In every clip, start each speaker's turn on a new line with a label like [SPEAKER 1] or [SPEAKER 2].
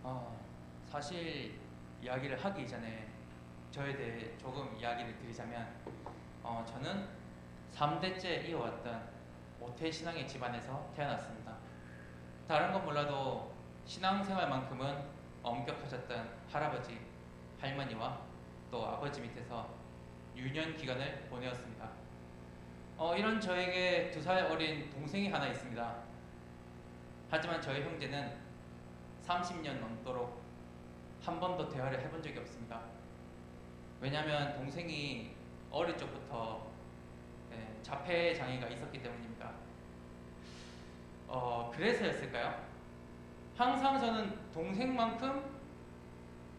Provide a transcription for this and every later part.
[SPEAKER 1] 어, 사실 이야기를 하기 전에 저에 대해 조금 이야기를 드리자면 저는 3대째 이어왔던 모태신앙의 집안에서 태어났습니다. 다른 건 몰라도 신앙생활만큼은 엄격하셨던 할아버지, 할머니와 또 아버지 밑에서 유년 기간을 보내었습니다. 이런 저에게 2살 어린 동생이 하나 있습니다. 하지만 저희 형제는 30년 넘도록 한 번도 대화를 해본 적이 없습니다. 왜냐하면 동생이 어릴 적부터 자폐 장애가 있었기 때문입니다. 그래서였을까요? 항상 저는 동생만큼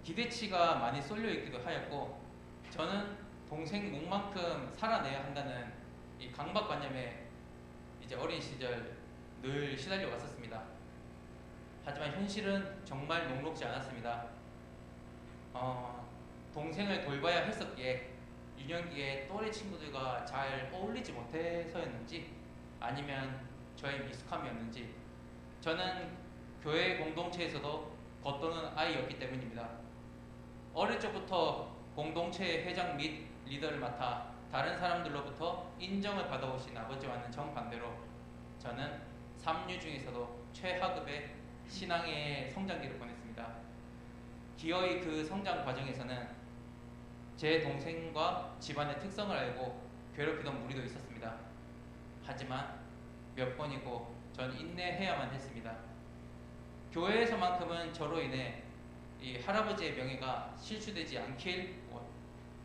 [SPEAKER 1] 기대치가 많이 쏠려 있기도 하였고, 저는 동생 몫만큼 살아내야 한다는 이 강박관념에 이제 어린 시절 늘 시달려 왔었습니다. 하지만 현실은 정말 녹록지 않았습니다. 동생을 돌봐야 했었기에 유년기에 또래 친구들과 잘 어울리지 못해서였는지 아니면 저의 미숙함이었는지 저는 교회 공동체에서도 겉도는 아이였기 때문입니다. 어릴 적부터 공동체의 회장 및 리더를 맡아 다른 사람들로부터 인정을 받아오신 아버지와는 정반대로 저는 삼류 중에서도 최하급의 신앙의 성장기를 보냈습니다. 기어이 그 성장 과정에서는 제 동생과 집안의 특성을 알고 괴롭히던 무리도 있었습니다. 하지만 몇 번이고 전 인내해야만 했습니다. 교회에서만큼은 저로 인해 이 할아버지의 명예가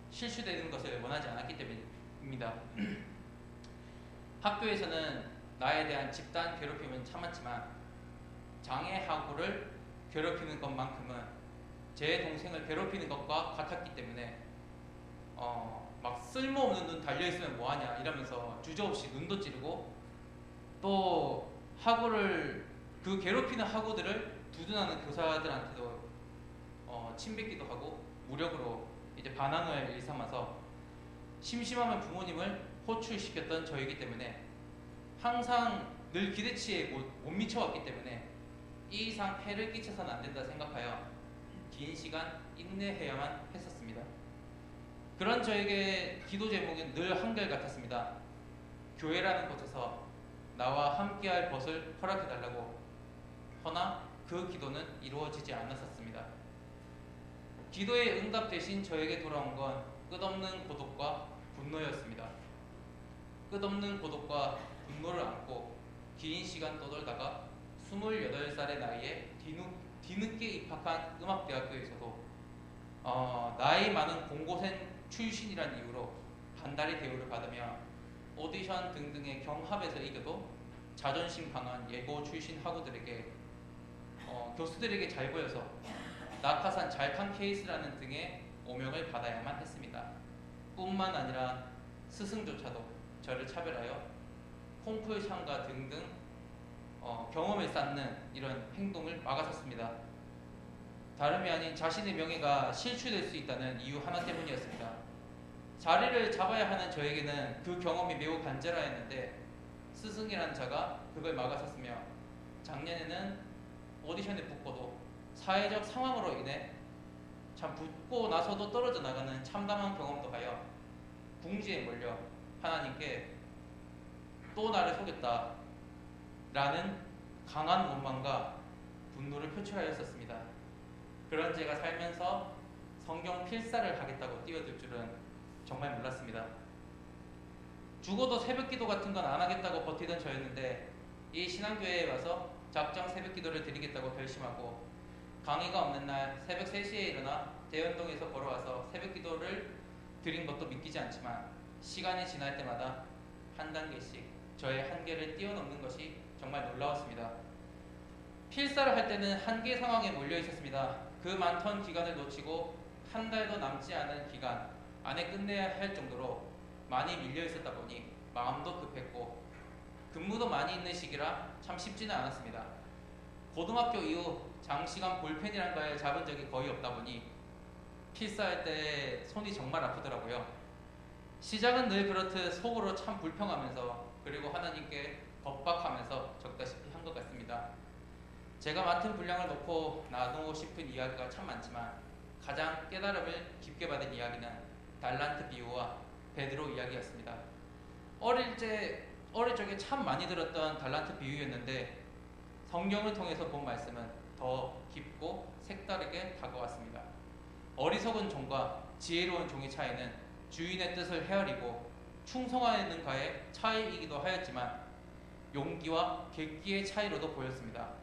[SPEAKER 1] 실추되는 것을 원하지 않았기 때문입니다. 학교에서는 나에 대한 집단 괴롭힘은 참았지만 장애하고를 괴롭히는 것만큼은 제 동생을 괴롭히는 것과 같았기 때문에 막 쓸모없는 눈 달려있으면 뭐하냐 이러면서 주저없이 눈도 찌르고, 또 그 괴롭히는 학우들을 두둔하는 교사들한테도 침뱉기도 하고 무력으로 이제 반항을 일삼아서 심심하면 부모님을 호출시켰던 저이기 때문에 항상 늘 기대치에 못 미쳐왔기 때문에 이 이상 해를 끼쳐서는 안 된다 생각하여 긴 시간 인내해야만 했었습니다. 그런 저에게 기도 제목은 늘 한결같았습니다. 교회라는 곳에서 나와 함께할 것을 허락해달라고. 허나 그 기도는 이루어지지 않았었습니다. 기도의 응답 대신 저에게 돌아온 건 끝없는 고독과 분노였습니다. 끝없는 고독과 분노를 안고 긴 시간 떠돌다가 28살의 나이에 뒤늦게 입학한 음악대학교에서도 나이 많은 공고생 출신이란 이유로 반달의 대우를 받으며 오디션 등등의 경합에서 이겨도 자존심 강한 예고 출신 학우들에게 교수들에게 잘 보여서 낙하산 잘탄 케이스라는 등의 오명을 받아야만 했습니다. 뿐만 아니라 스승조차도 저를 차별하여 콩쿨 참가 등등 경험을 쌓는 이런 행동을 막아섰습니다. 다름이 아닌 자신의 명예가 실추될 수 있다는 이유 하나 때문이었습니다. 자리를 잡아야 하는 저에게는 그 경험이 매우 간절하였는데 스승이라는 자가 그걸 막아섰으며, 작년에는 오디션에 붙고도 사회적 상황으로 인해 참 붙고 나서도 떨어져 나가는 참담한 경험도 하여 궁지에 몰려 하나님께 또 나를 속였다 라는 강한 원망과 분노를 표출하였었습니다. 그런 제가 살면서 성경 필사를 하겠다고 뛰어들 줄은 정말 몰랐습니다. 죽어도 새벽기도 같은 건 안 하겠다고 버티던 저였는데 이 신앙교회에 와서 작정 새벽기도를 드리겠다고 결심하고 강의가 없는 날 새벽 3시에 일어나 대연동에서 걸어와서 새벽기도를 드린 것도 믿기지 않지만 시간이 지날 때마다 한 단계씩 저의 한계를 뛰어넘는 것이 정말 놀라웠습니다. 필사를 할 때는 한계 상황에 몰려 있었습니다. 그 많던 기간을 놓치고 한 달도 남지 않은 기간 안에 끝내야 할 정도로 많이 밀려 있었다 보니 마음도 급했고 근무도 많이 있는 시기라 참 쉽지는 않았습니다. 고등학교 이후 장시간 볼펜이란 걸 잡은 적이 거의 없다 보니 필사할 때 손이 정말 아프더라고요. 시작은 늘 그렇듯 속으로 참 불평하면서 그리고 하나님께 겁박하면서 적다시피 한 것 같습니다. 제가 맡은 분량을 놓고 나누고 싶은 이야기가 참 많지만 가장 깨달음을 깊게 받은 이야기는 달란트 비유와 베드로 이야기였습니다. 어릴 적에 참 많이 들었던 달란트 비유였는데 성경을 통해서 본 말씀은 더 깊고 색다르게 다가왔습니다. 어리석은 종과 지혜로운 종의 차이는 주인의 뜻을 헤아리고 충성하는가의 차이이기도 하였지만 용기와 객기의 차이로도 보였습니다.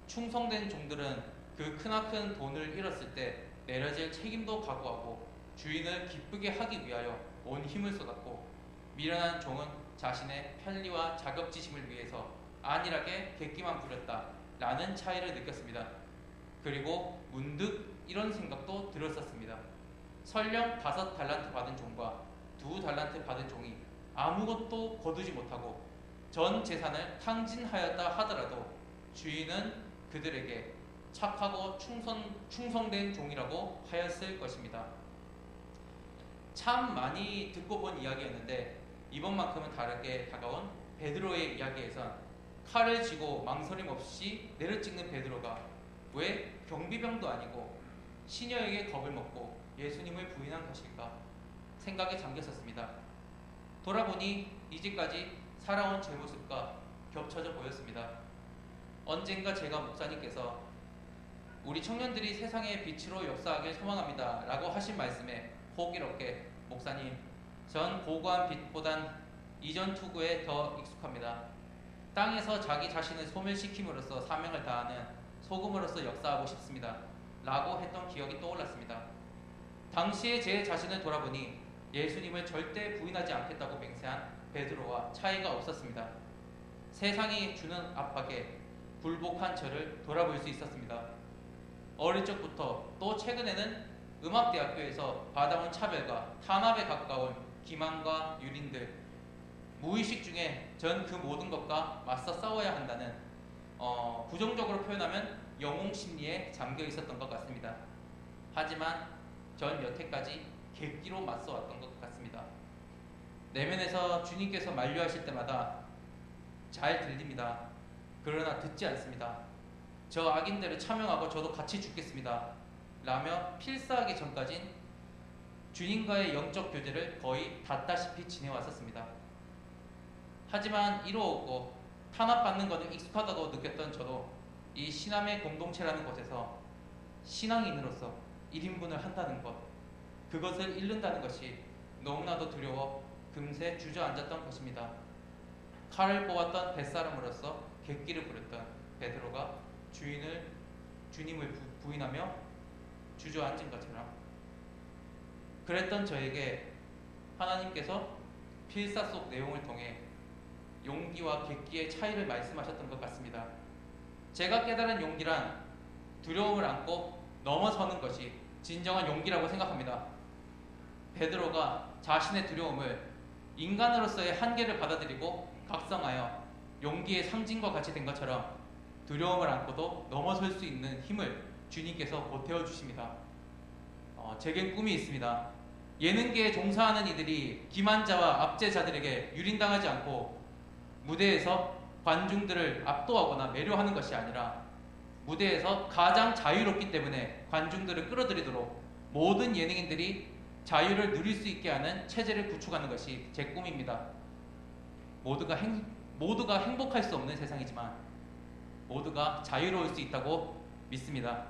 [SPEAKER 1] 충성된 종들은 그 크나큰 돈을 잃었을 때 내려질 책임도 각오하고 주인을 기쁘게 하기 위하여 온 힘을 쏟았고, 미련한 종은 자신의 편리와 자격지심을 위해서 안일하게 객기만 부렸다라는 차이를 느꼈습니다. 그리고 문득 이런 생각도 들었었습니다. 설령 5달란트 받은 종과 2달란트 받은 종이 아무것도 거두지 못하고 전 재산을 탕진하였다 하더라도 주인은 그들에게 착하고 충성된 종이라고 하였을 것입니다. 참 많이 듣고 본 이야기였는데 이번만큼은 다르게 다가온 베드로의 이야기에선 칼을 쥐고 망설임 없이 내려찍는 베드로가 왜 경비병도 아니고 시녀에게 겁을 먹고 예수님을 부인한 것일까 생각에 잠겼었습니다. 돌아보니 이제까지 살아온 제 모습과 겹쳐져 보였습니다. 언젠가 제가 목사님께서 우리 청년들이 세상의 빛으로 역사하길 소망합니다 라고 하신 말씀에 호기롭게 목사님, 전 고고한 빛보단 이전 투구에 더 익숙합니다. 땅에서 자기 자신을 소멸시킴으로써 사명을 다하는 소금으로서 역사하고 싶습니다 라고 했던 기억이 떠올랐습니다. 당시에 제 자신을 돌아보니 예수님을 절대 부인하지 않겠다고 맹세한 베드로와 차이가 없었습니다. 세상이 주는 압박에 굴복한 저를 돌아볼 수 있었습니다. 어릴 적부터 또 최근에는 음악대학교에서 받아온 차별과 탄압에 가까운 기만과 유린들, 무의식 중에 전 그 모든 것과 맞서 싸워야 한다는 부정적으로 표현하면 영웅심리에 잠겨 있었던 것 같습니다. 하지만 전 여태까지 객기로 맞서 왔던 것 같습니다. 내면에서 주님께서 만류하실 때마다 잘 들립니다. 그러나 듣지 않습니다. 저 악인들을 차명하고 저도 같이 죽겠습니다 라며 필사하기 전까진 주님과의 영적 교제를 거의 닿다시피 지내왔었습니다. 하지만 이루었고 탄압받는 것은 익숙하다고 느꼈던 저도 이 신함의 공동체라는 곳에서 신앙인으로서 1인분을 한다는 것, 그것을 잃는다는 것이 너무나도 두려워 금세 주저앉았던 것입니다. 칼을 뽑았던 뱃사람으로서 객기를 부렸던 베드로가 주님을 부인하며 주저앉은 것처럼 그랬던 저에게 하나님께서 필사 속 내용을 통해 용기와 객기의 차이를 말씀하셨던 것 같습니다. 제가 깨달은 용기란 두려움을 안고 넘어서는 것이 진정한 용기라고 생각합니다. 베드로가 자신의 두려움을 인간으로서의 한계를 받아들이고 각성하여 용기의 상징과 같이 된 것처럼 두려움을 안고도 넘어설 수 있는 힘을 주님께서 보태어 주십니다. 제겐 꿈이 있습니다. 예능계에 종사하는 이들이 기만자와 압제자들에게 유린당하지 않고 무대에서 관중들을 압도하거나 매료하는 것이 아니라 무대에서 가장 자유롭기 때문에 관중들을 끌어들이도록 모든 예능인들이 자유를 누릴 수 있게 하는 체제를 구축하는 것이 제 꿈입니다. 모두가 행복할 수 없는 세상이지만 모두가 자유로울 수 있다고 믿습니다.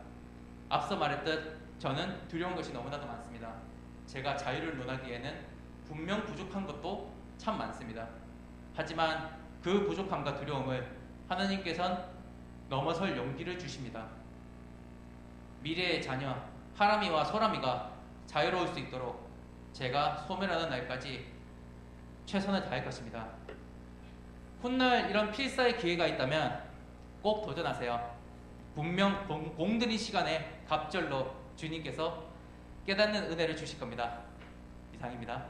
[SPEAKER 1] 앞서 말했듯 저는 두려운 것이 너무나도 많습니다. 제가 자유를 논하기에는 분명 부족한 것도 참 많습니다. 하지만 그 부족함과 두려움을 하나님께서는 넘어설 용기를 주십니다. 미래의 자녀 하람이와 소람이가 자유로울 수 있도록 제가 소멸하는 날까지 최선을 다할 것입니다. 훗날 이런 필사의 기회가 있다면 꼭 도전하세요. 분명 공들인 시간에 갑절로 주님께서 깨닫는 은혜를 주실 겁니다. 이상입니다.